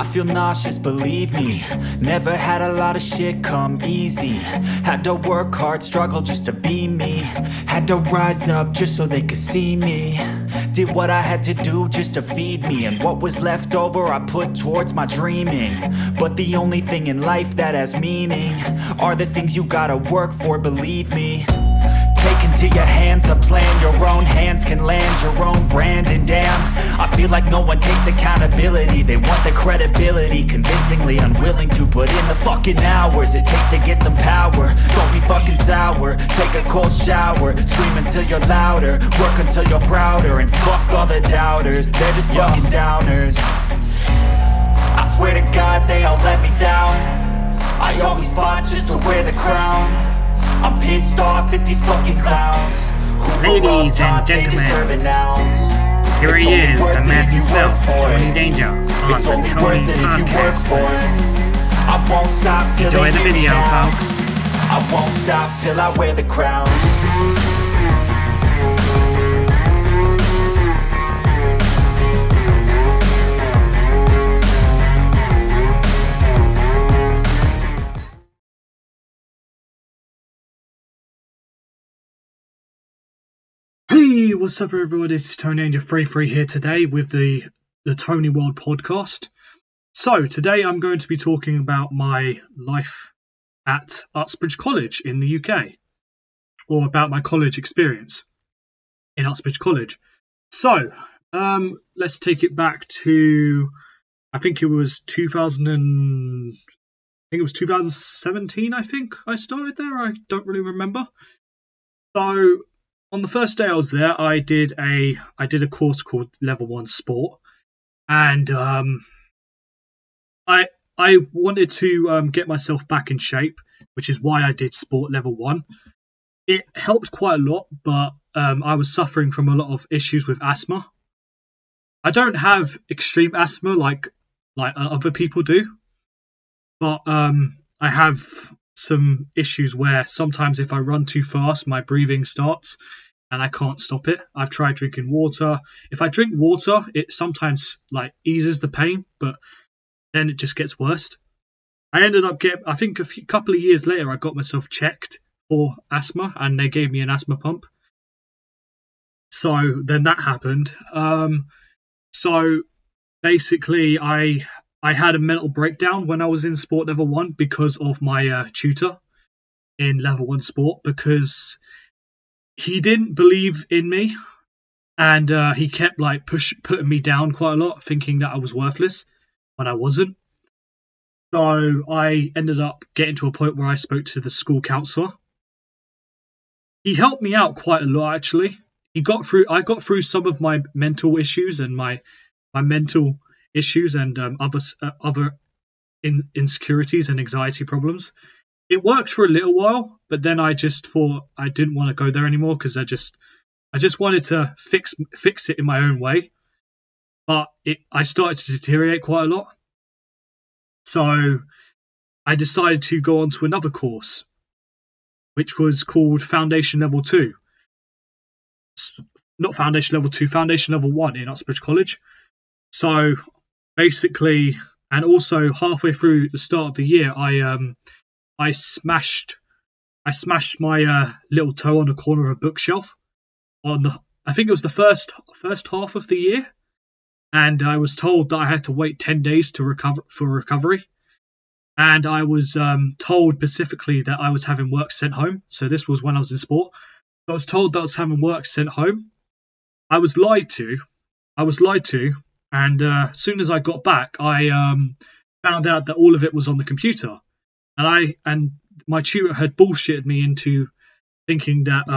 I feel nauseous, believe me. Never had a lot of shit come easy. Had to work hard, struggle just to be me. Had to rise up just so they could see me. Did what I had to do just to feed me. And what was left over I put towards my dreaming. But the only thing in life that has meaning are the things you gotta work for, believe me. Take into your hands a plan, your own hands can land your own brand. And damn, I feel like no one takes accountability. They want the credibility, convincingly unwilling to put in the fucking hours it takes to get some power. Don't be fucking sour, take a cold shower. Scream until you're louder, work until you're prouder. And fuck all the doubters, they're just fucking downers. I swear to God they all let me down. I always fought just to wear the crown. I'm pissed off at these fucking clowns who were all taught they deserve an ounce. Here he is, the man himself, Tony Danger, on It's the only Tony worth it if you work Podcast. for it. I won't stop till Enjoy they the hear me video, now. folks. I won't stop till I wear the crown. Hey, what's up everybody, it's Tony Danger 33 here today with the Tony World Podcast. So, today I'm going to be talking about my life at Uxbridge College in the UK, or about my college experience in Uxbridge College. So, let's take it back to, I think it was 2017, I think I started there, I don't really remember. So, on the first day I was there, I did a course called Level 1 Sport, and I wanted to get myself back in shape, which is why I did Sport Level 1. It helped quite a lot, but I was suffering from a lot of issues with asthma. I don't have extreme asthma like other people do, but I have some issues where sometimes if I run too fast, my breathing starts and I can't stop it. I've tried drinking water. If I drink water, it sometimes eases the pain, but then it just gets worse. I ended up I think couple of years later, I got myself checked for asthma and they gave me an asthma pump. So then that happened. So basically I had a mental breakdown when I was in Sport Level 1 because of my tutor in Level 1 Sport, because he didn't believe in me and he kept putting me down quite a lot, thinking that I was worthless when I wasn't. So I ended up getting to a point where I spoke to the school counsellor. He helped me out quite a lot, actually. I got through some of my mental issues and my mental issues and other insecurities and anxiety problems. It worked for a little while, but then I just thought I didn't want to go there anymore because I just wanted to fix it in my own way. But I started to deteriorate quite a lot. So I decided to go on to another course, which was called Foundation Level 2. Not Foundation Level 2, Foundation Level 1 in Uxbridge College. So basically, and also halfway through the start of the year, I smashed my little toe on the corner of a bookshelf I think it was the first half of the year, and I was told that I had to wait 10 days to recovery, and I was told specifically that I was having work sent home. So this was when I was in sport. I was told that I was having work sent home. I was lied to, and as soon as I got back, I found out that all of it was on the computer, and my tutor had bullshitted me into thinking that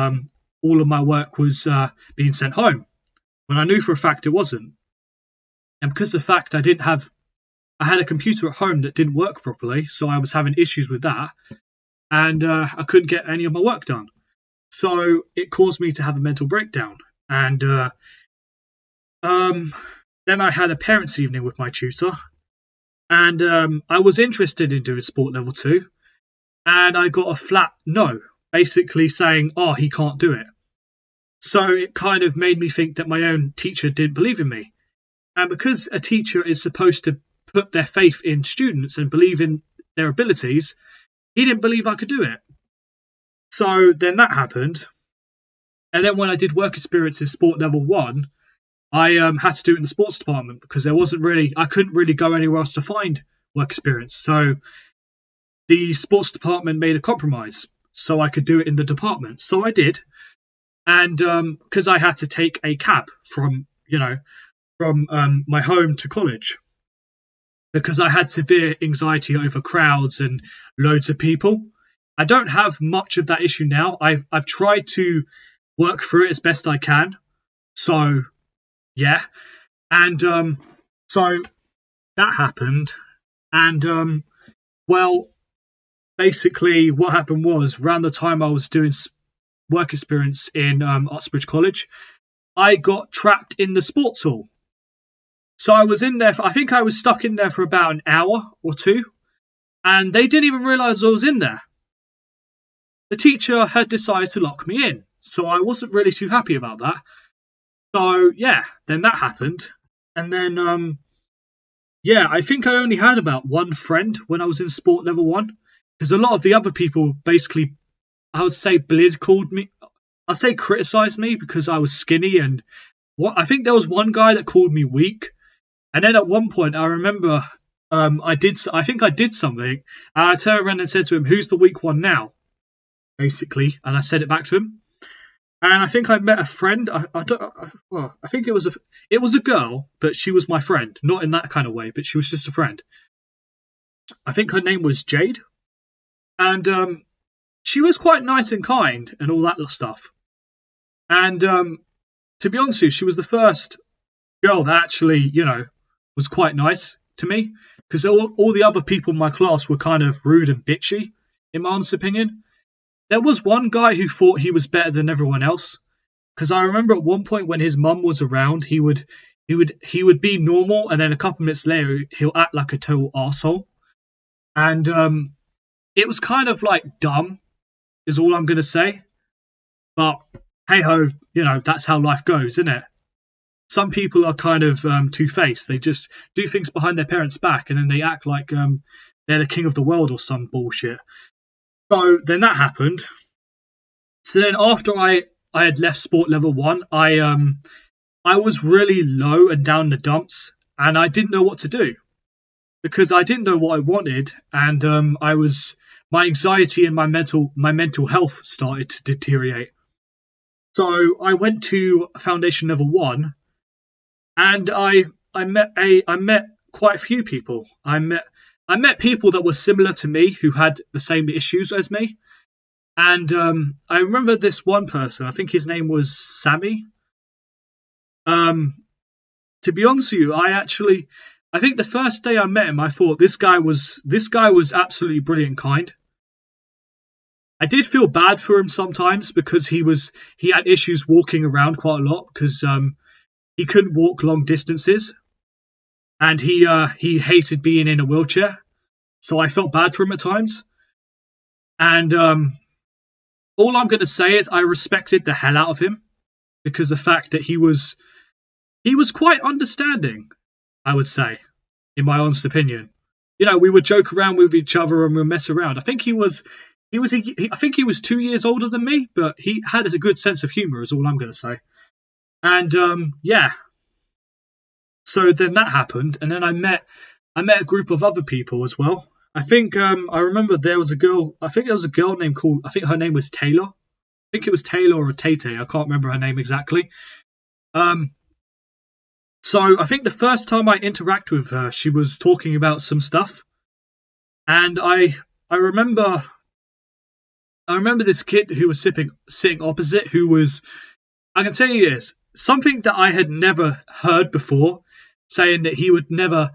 all of my work was being sent home, when I knew for a fact it wasn't. And because of the fact I had a computer at home that didn't work properly, so I was having issues with that, and I couldn't get any of my work done. So it caused me to have a mental breakdown, and then I had a parents' evening with my tutor, and I was interested in doing Sport Level 2, and I got a flat no, basically saying, he can't do it. So it kind of made me think that my own teacher didn't believe in me. And because a teacher is supposed to put their faith in students and believe in their abilities, he didn't believe I could do it. So then that happened. And then when I did work experience in sport level 1, I had to do it in the sports department because I couldn't really go anywhere else to find work experience. So the sports department made a compromise so I could do it in the department. So I did. And because I had to take a cab from my home to college because I had severe anxiety over crowds and loads of people. I don't have much of that issue now. I've tried to work through it as best I can. So yeah, and so that happened, and well, basically what happened was around the time I was doing work experience in Uxbridge College, I got trapped in the sports hall. So I was in there. I think I was stuck in there for about an hour or two, and they didn't even realise I was in there. The teacher had decided to lock me in, so I wasn't really too happy about that. So yeah, then that happened, and then yeah, I think I only had about one friend when I was in sport level 1, because a lot of the other people basically, I would say, criticised me because I was skinny, and I think there was one guy that called me weak, and then at one point I remember I think I did something, and I turned around and said to him, "Who's the weak one now?" Basically, and I said it back to him. And I think I met a friend. I think it was a girl, but she was my friend, not in that kind of way, but she was just a friend. I think her name was Jade, and she was quite nice and kind and all that stuff. And to be honest with you, she was the first girl that actually, was quite nice to me, because all the other people in my class were kind of rude and bitchy, in my honest opinion. There was one guy who thought he was better than everyone else, because I remember at one point when his mum was around, he would be normal, and then a couple minutes later he'll act like a total arsehole. And it was kind of like dumb, is all I'm gonna say. But hey ho, that's how life goes, isn't it? Some people are kind of two-faced. They just do things behind their parents' back, and then they act like they're the king of the world or some bullshit. So then that happened. So then after I had left sport level 1, I was really low and down the dumps, and I didn't know what to do because I didn't know what I wanted, and my anxiety and my mental health started to deteriorate. So I went to foundation level 1, and I met quite a few people. I met people that were similar to me who had the same issues as me. And I remember this one person, I think his name was Sammy. To be honest with you, I think the first day I met him, I thought this guy was absolutely brilliant and kind. I did feel bad for him sometimes because he had issues walking around quite a lot because he couldn't walk long distances. And he hated being in a wheelchair, so I felt bad for him at times. And all I'm going to say is I respected the hell out of him because the fact that he was quite understanding, I would say, in my honest opinion. We would joke around with each other and we'd mess around. I think he was 2 years older than me, but he had a good sense of humor, is all I'm going to say. And yeah. So then that happened, and then I met a group of other people as well. I think I remember there was a girl. I think there was a girl named I think her name was Taylor. I think it was Taylor or Tate. I can't remember her name exactly. So I think the first time I interacted with her, she was talking about some stuff, and I remember this kid who was sitting opposite, who was, I can tell you this, something that I had never heard before, saying that he would never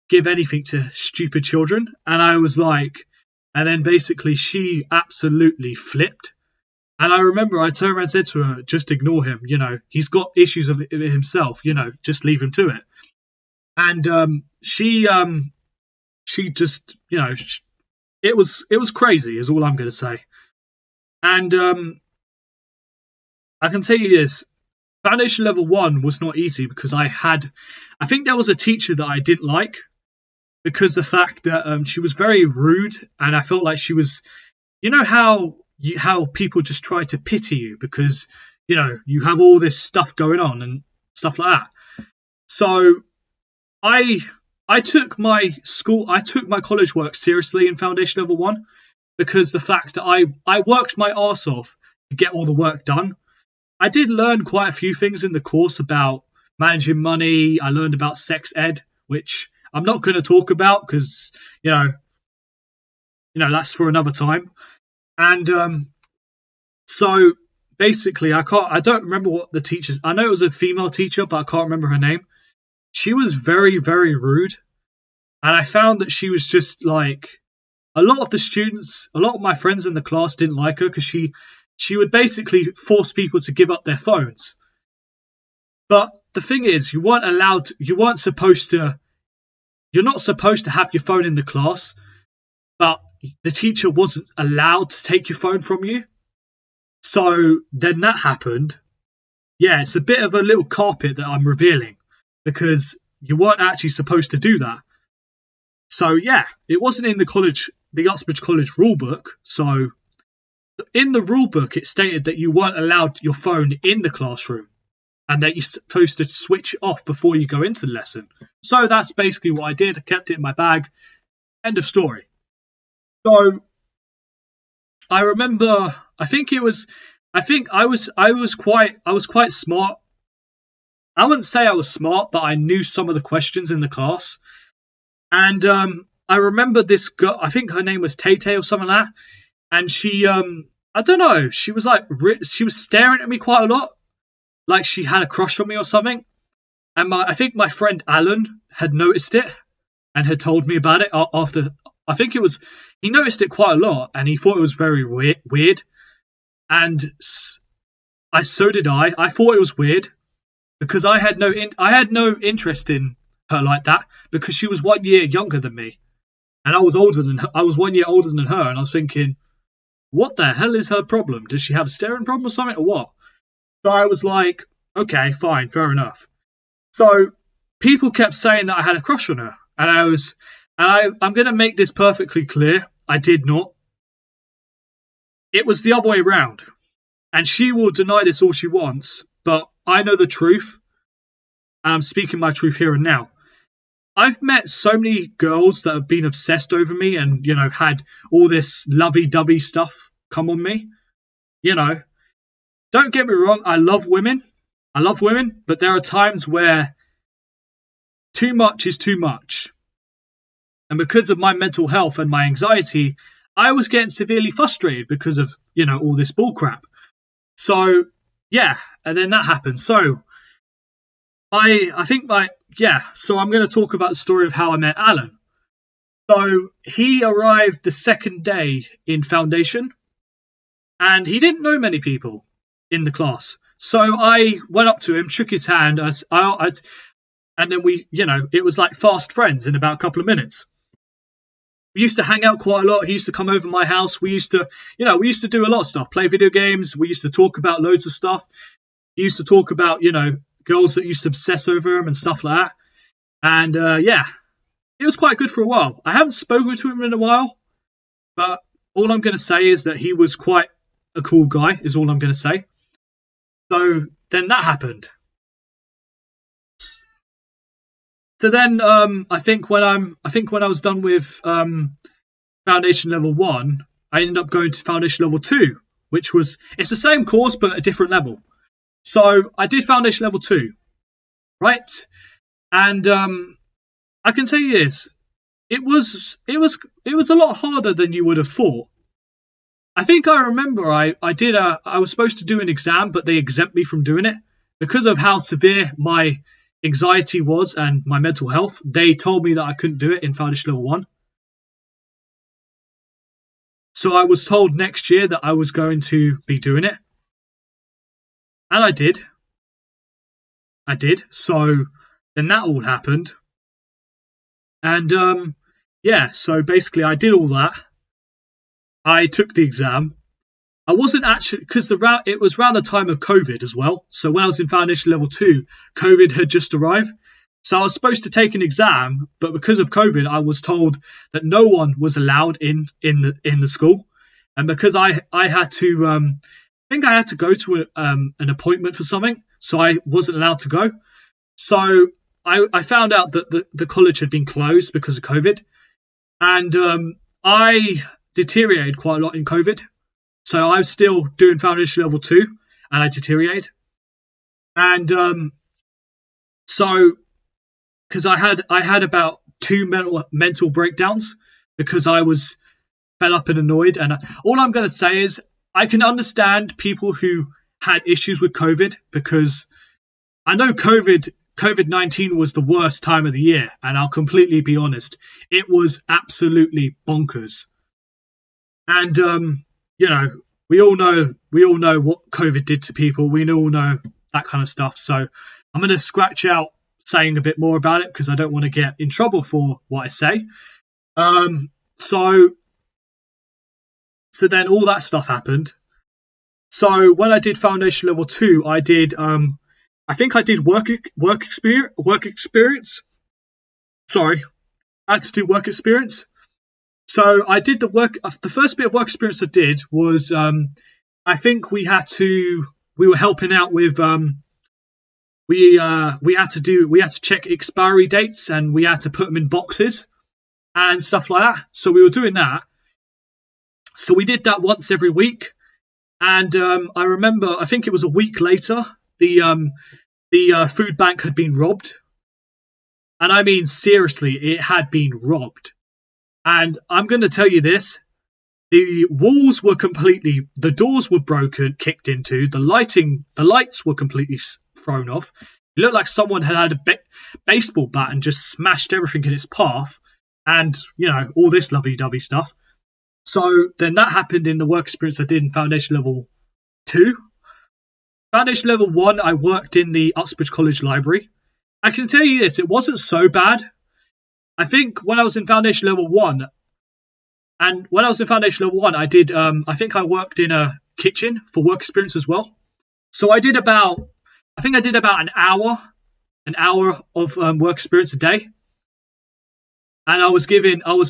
give anything to stupid children. And I was like, and then basically she absolutely flipped. And I remember I turned around and said to her, just ignore him, he's got issues of it himself, just leave him to it. And she just, it was crazy is all I'm going to say. And I can tell you this, foundation level 1 was not easy because I think there was a teacher that I didn't like. because the fact that she was very rude, and I felt like she was, you know how people just try to pity you because you have all this stuff going on and stuff like that. So I I took my college work seriously in foundation level 1 because the fact that I worked my arse off to get all the work done. I did learn quite a few things in the course about managing money. I learned about sex ed, which I'm not going to talk about because that's for another time. And so basically, I don't remember what the teachers. I know it was a female teacher, but I can't remember her name. She was very, very rude, and I found that she was just like a lot of my friends in the class didn't like her because she would basically force people to give up their phones. But the thing is, you're not supposed to have your phone in the class, but the teacher wasn't allowed to take your phone from you. So then that happened. Yeah, it's a bit of a little carpet that I'm revealing because you weren't actually supposed to do that. So yeah, it wasn't in the Uxbridge College rulebook. So in the rulebook, it stated that you weren't allowed your phone in the classroom and that you're supposed to switch it off before you go into the lesson. So that's basically what I did. I kept it in my bag. End of story. So I remember, I was quite smart. I wouldn't say I was smart, but I knew some of the questions in the class. And I remember this girl, I think her name was Tay Tay or something like that. And she, I don't know, she was staring at me quite a lot, like she had a crush on me or something. And I think my friend Alan had noticed it and had told me about it after. I think he noticed it quite a lot and he thought it was very weird. And so did I. I thought it was weird because I had no interest in her like that because she was 1 year younger than me, and I was 1 year older than her, and I was thinking, what the hell is her problem? Does she have a staring problem or something, or what? So I was like, okay, fine, fair enough. So people kept saying that I had a crush on her, and I'm going to make this perfectly clear. I did not. It was the other way around. And she will deny this all she wants, but I know the truth. And I'm speaking my truth here and now. I've met so many girls that have been obsessed over me and, had all this lovey-dovey stuff come on me. Don't get me wrong, I love women, but there are times where too much is too much. And because of my mental health and my anxiety, I was getting severely frustrated because of, all this bullcrap. So, yeah, and then that happened. So, so I'm going to talk about the story of how I met Alan. So, he arrived the second day in foundation, and he didn't know many people in the class. So, I went up to him, shook his hand, and then it was like fast friends in about a couple of minutes. We used to hang out quite a lot. He used to come over my house. We used to do a lot of stuff, play video games. We used to talk about loads of stuff. He used to talk about, girls that used to obsess over him and stuff like that. And, it was quite good for a while. I haven't spoken to him in a while, but all I'm going to say is that he was quite a cool guy, is all I'm going to say. So then that happened. So then, I think when I was done with foundation level 1, I ended up going to foundation level 2, it's the same course but a different level. So I did foundation level 2, right? And I can tell you this, it was a lot harder than you would have thought. I think I remember I was supposed to do an exam, but they exempt me from doing it because of how severe my anxiety was and my mental health. They told me that I couldn't do it in foundation level 1. So I was told next year that I was going to be doing it. And I did. So then that all happened. And so basically I did all that. I took the exam. I wasn't actually, because it was around the time of COVID as well. So when I was in foundation level 2, COVID had just arrived. So I was supposed to take an exam, but because of COVID, I was told that no one was allowed in the school, and because I had to I think I had to go to an appointment for something, so I wasn't allowed to go. So I found out that the college had been closed because of COVID, and I deteriorated quite a lot in COVID. So I was still doing foundation level 2, and I deteriorated. And so because I had about 2 mental breakdowns because I was fed up and annoyed. And all I'm going to say is I can understand people who had issues with COVID, because I know COVID-19 was the worst time of the year, and I'll completely be honest, it was absolutely bonkers. And you know, we all know what COVID did to people. We all know that kind of stuff. So I'm going to scratch out saying a bit more about it because I don't want to get in trouble for what I say. Um, so so then all that stuff happened. So when I did foundation level 2, I did I think I did work experience. Sorry, I had to do work experience. So I did the first bit of work experience I did was I think we were helping out with we had to check expiry dates, and we had to put them in boxes and stuff like that. So we were doing that. So we did that once every week, and I remember I think it was a week later the food bank had been robbed, and I mean seriously, it had been robbed. And I'm going to tell you this: the doors were broken, kicked into, the lights were completely thrown off. It looked like someone had a baseball bat and just smashed everything in its path, and all this lovey-dovey stuff. So then that happened in the work experience I did in foundation level 2. Foundation level 1, I worked in the Uxbridge College library. I can tell you this: it wasn't so bad. I think when I was in foundation level 1, I did. I think I worked in a kitchen for work experience as well. So I did about an hour of work experience a day, and I was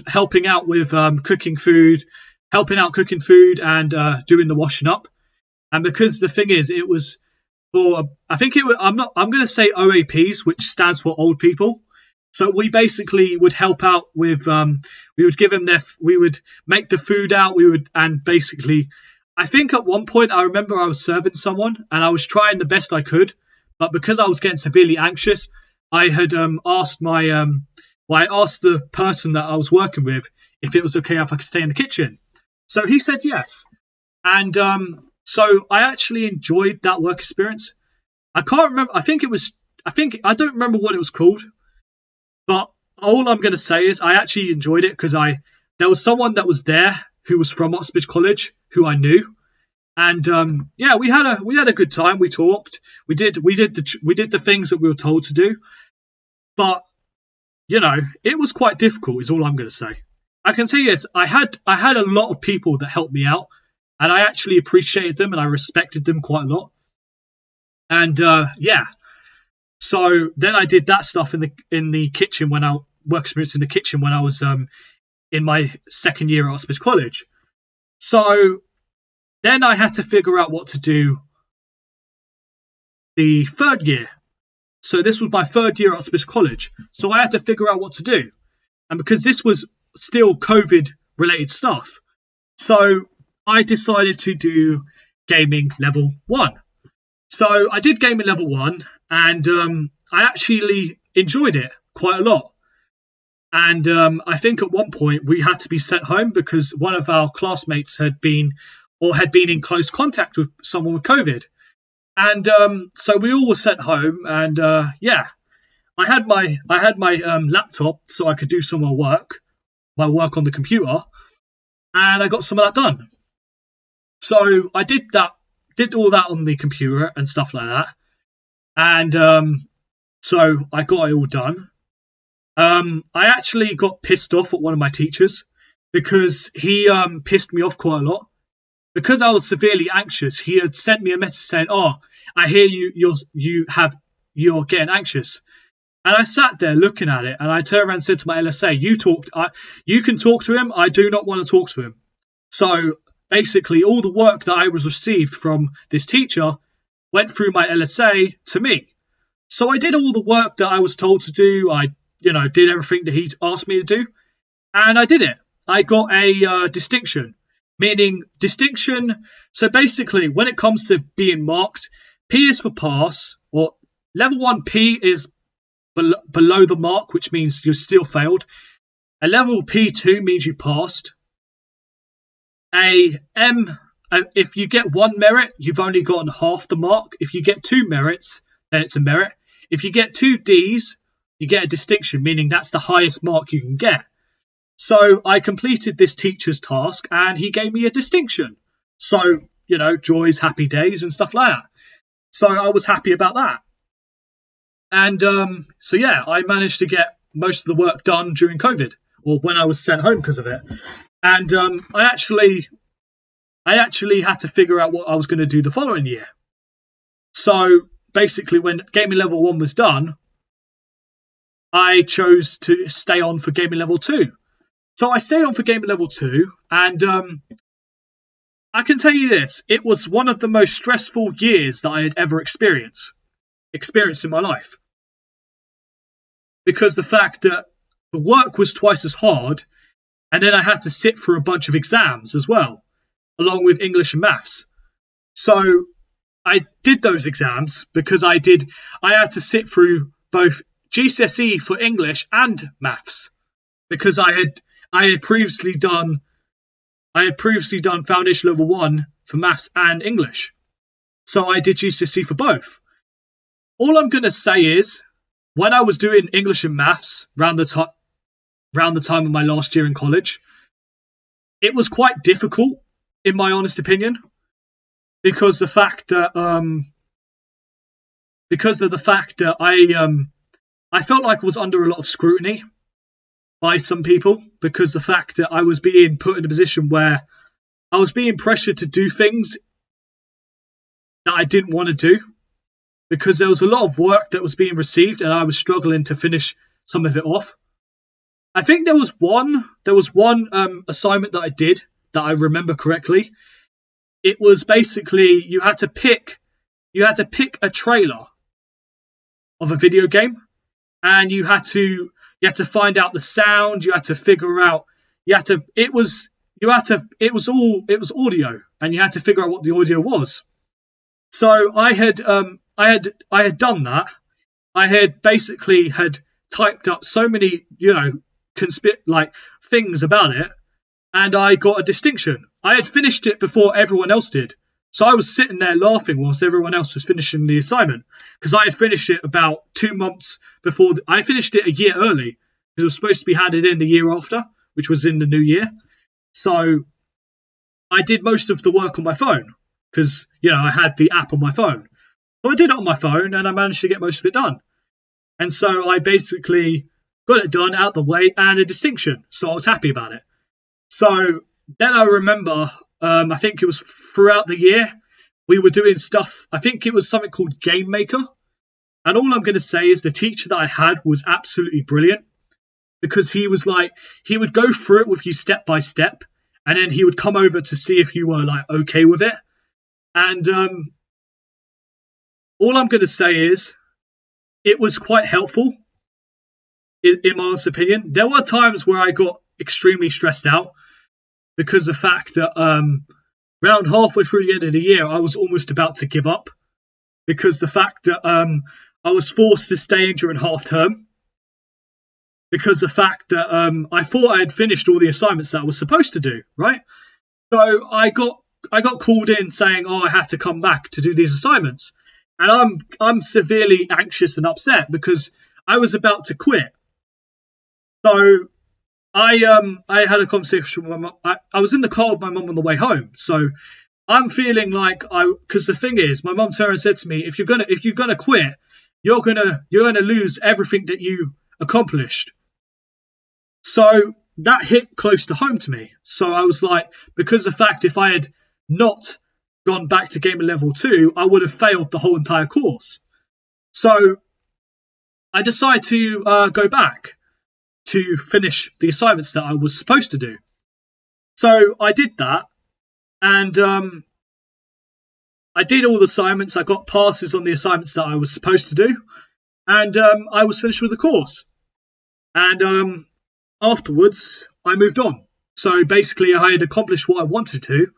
helping out with cooking food, and doing the washing up. And because the thing is, it was for, I think it was, I'm going to say OAPs, which stands for old people. So we basically would help out with, we would give them we would make the food out, and basically, I think at one point I remember I was serving someone and I was trying the best I could, but because I was getting severely anxious, I had asked I asked the person that I was working with if it was okay if I could stay in the kitchen. So he said yes. And so I actually enjoyed that work experience. I can't remember, I don't remember what it was called. But all I'm going to say is I actually enjoyed it because there was someone that was there who was from Uxbridge College who I knew, and yeah, we had a good time. We talked. We did the things that we were told to do. But it was quite difficult. Is all I'm going to say. I can say yes. I had a lot of people that helped me out, and I actually appreciated them and I respected them quite a lot. And yeah. So then I did that stuff in the kitchen work experience in the kitchen when I was in my second year at Uxbridge College. So then I had to figure out what to do the third year. So this was my third year at Uxbridge College. So I had to figure out what to do. And because this was still COVID related stuff, so I decided to do gaming level 1. So I did gaming level 1, and I actually enjoyed it quite a lot. And I think at one point we had to be sent home because one of our classmates had been in close contact with someone with COVID. And so we all were sent home, and yeah, I had my laptop so I could do some more my work on the computer, and I got some of that done. So I did all that on the computer and stuff like that. And so I got it all done. I actually got pissed off at one of my teachers because he pissed me off quite a lot. Because I was severely anxious, he had sent me a message saying, "Oh, I hear you're getting anxious." And I sat there looking at it, and I turned around and said to my LSA, you can talk to him. I do not want to talk to him. So basically, all the work that I was received from this teacher went through my LSA to me. So I did all the work that I was told to do. I, did everything that he asked me to do, and I did it. I got a distinction, meaning distinction. So basically, when it comes to being marked, P is for pass, or level 1 P is below the mark, which means you still failed. A level P2 means you passed. If you get 1 merit, you've only gotten half the mark. If you get 2 merits, then it's a merit. If you get 2 Ds, you get a distinction, meaning that's the highest mark you can get. So I completed this teacher's task, and he gave me a distinction. So, joys, happy days, and stuff like that. So I was happy about that. And I managed to get most of the work done during COVID, or when I was sent home because of it. And I actually had to figure out what I was going to do the following year. So basically, when gaming level 1 was done, I chose to stay on for gaming level 2. So I stayed on for gaming level 2, and I can tell you this: it was one of the most stressful years that I had ever experienced in my life. Because the fact that the work was twice as hard, and then I had to sit for a bunch of exams as well, along with English and maths. So I did those exams because I had to sit through both GCSE for English and maths, because I had previously done foundation level 1 for maths and English. So I did GCSE for both. All I'm going to say is, when I was doing English and maths around the time of my last year in college, it was quite difficult, in my honest opinion, because of the fact that I felt like I was under a lot of scrutiny by some people, because the fact that I was being put in a position where I was being pressured to do things that I didn't want to do, because there was a lot of work that was being received and I was struggling to finish some of it off. I think there was one assignment that I did that I remember correctly. It was basically you had to pick a trailer of a video game, and you had to find out the sound. You had to figure out it was audio, and you had to figure out what the audio was. So I had done that. I had typed up so many things about it, and I got a distinction. I had finished it before everyone else did, so I was sitting there laughing whilst everyone else was finishing the assignment, because I had finished it about 2 months before. I finished it a year early because it was supposed to be handed in the year after, which was in the new year. So I did most of the work on my phone because I had the app on my phone. So I did it on my phone, and I managed to get most of it done. And so I basically got it done, out the way, and a distinction. So I was happy about it. So then I remember, I think it was throughout the year, we were doing stuff. I think it was something called Game Maker. And all I'm going to say is the teacher that I had was absolutely brilliant, because he would go through it with you step by step, and then he would come over to see if you were okay with it. And all I'm going to say is it was quite helpful, in my honest opinion. There were times where I got extremely stressed out, because the fact that around halfway through the end of the year, I was almost about to give up, because the fact that I was forced to stay in during half term, because the fact that I thought I had finished all the assignments that I was supposed to do, right? So I got called in saying, I had to come back to do these assignments. And I'm severely anxious and upset because I was about to quit. So I had a conversation with my mum. I was in the car with my mum on the way home. So I'm feeling because the thing is, my mum Sarah said to me, if you're gonna quit, you're gonna lose everything that you accomplished. So that hit close to home to me. So I was like, because the fact, if I had not gone back to gaming level 2, I would have failed the whole entire course. So I decided to go back to finish the assignments that I was supposed to do. So I did that, and I did all the assignments. I got passes on the assignments that I was supposed to do, and I was finished with the course. And afterwards, I moved on. So basically, I had accomplished what I wanted to,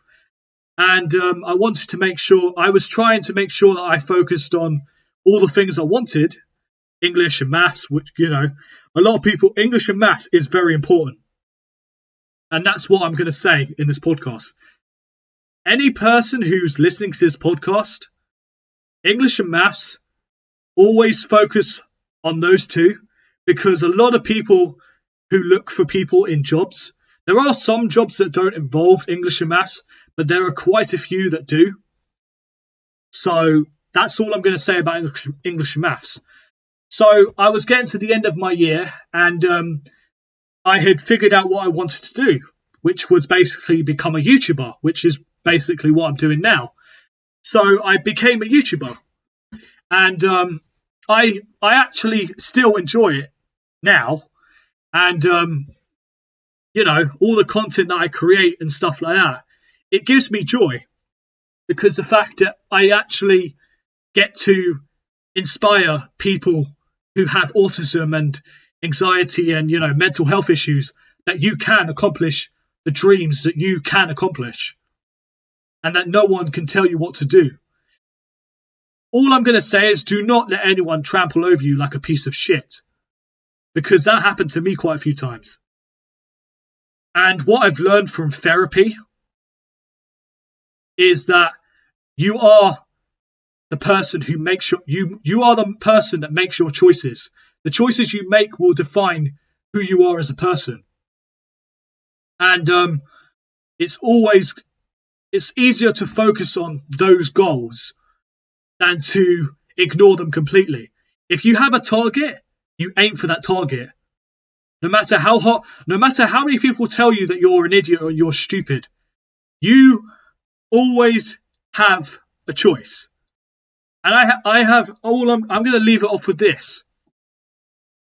and I wanted to make sure, I was trying to make sure that I focused on all the things I wanted, English and maths, which, a lot of people, English and maths is very important. And that's what I'm going to say in this podcast. Any person who's listening to this podcast, English and maths, always focus on those two, because a lot of people who look for people in jobs, there are some jobs that don't involve English and maths, but there are quite a few that do. So that's all I'm going to say about English and maths. So I was getting to the end of my year, and I had figured out what I wanted to do, which was basically become a YouTuber, which is basically what I'm doing now. So I became a YouTuber, and I actually still enjoy it now, and all the content that I create and stuff like that, it gives me joy, because the fact that I actually get to inspire people who have autism and anxiety and mental health issues, that you can accomplish the dreams that you can accomplish, and that no one can tell you what to do. All I'm going to say is, do not let anyone trample over you like a piece of shit, because that happened to me quite a few times. And what I've learned from therapy is that you are the person who makes you are the person that makes your choices. The choices you make will define who you are as a person. And it's easier to focus on those goals than to ignore them completely. If you have a target, you aim for that target. No matter how many people tell you that you're an idiot or you're stupid, you always have a choice. And I'm going to leave it off with this.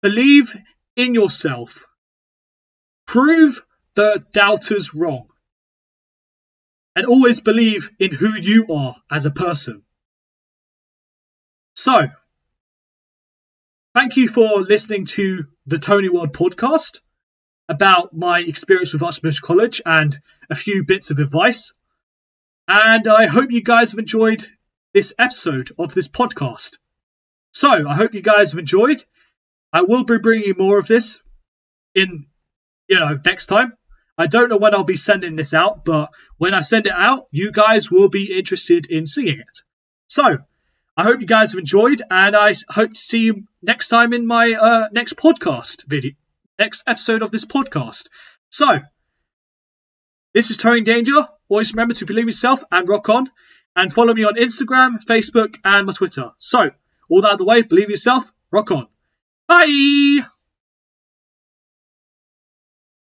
Believe in yourself. Prove the doubters wrong. And always believe in who you are as a person. So, thank you for listening to the Tony World podcast about my experience with Uxbridge College and a few bits of advice. And I hope you guys have enjoyed this episode of this podcast. So, I hope you guys have enjoyed. I will be bringing you more of this in, next time. I don't know when I'll be sending this out, but when I send it out, you guys will be interested in seeing it. So, I hope you guys have enjoyed, and I hope to see you next time in my next podcast video, next episode of this podcast. So, this is Tony Danger. Always remember to believe in yourself and rock on, and follow me on Instagram, Facebook, and my Twitter. So, all that out of the way, believe in yourself, rock on. Bye!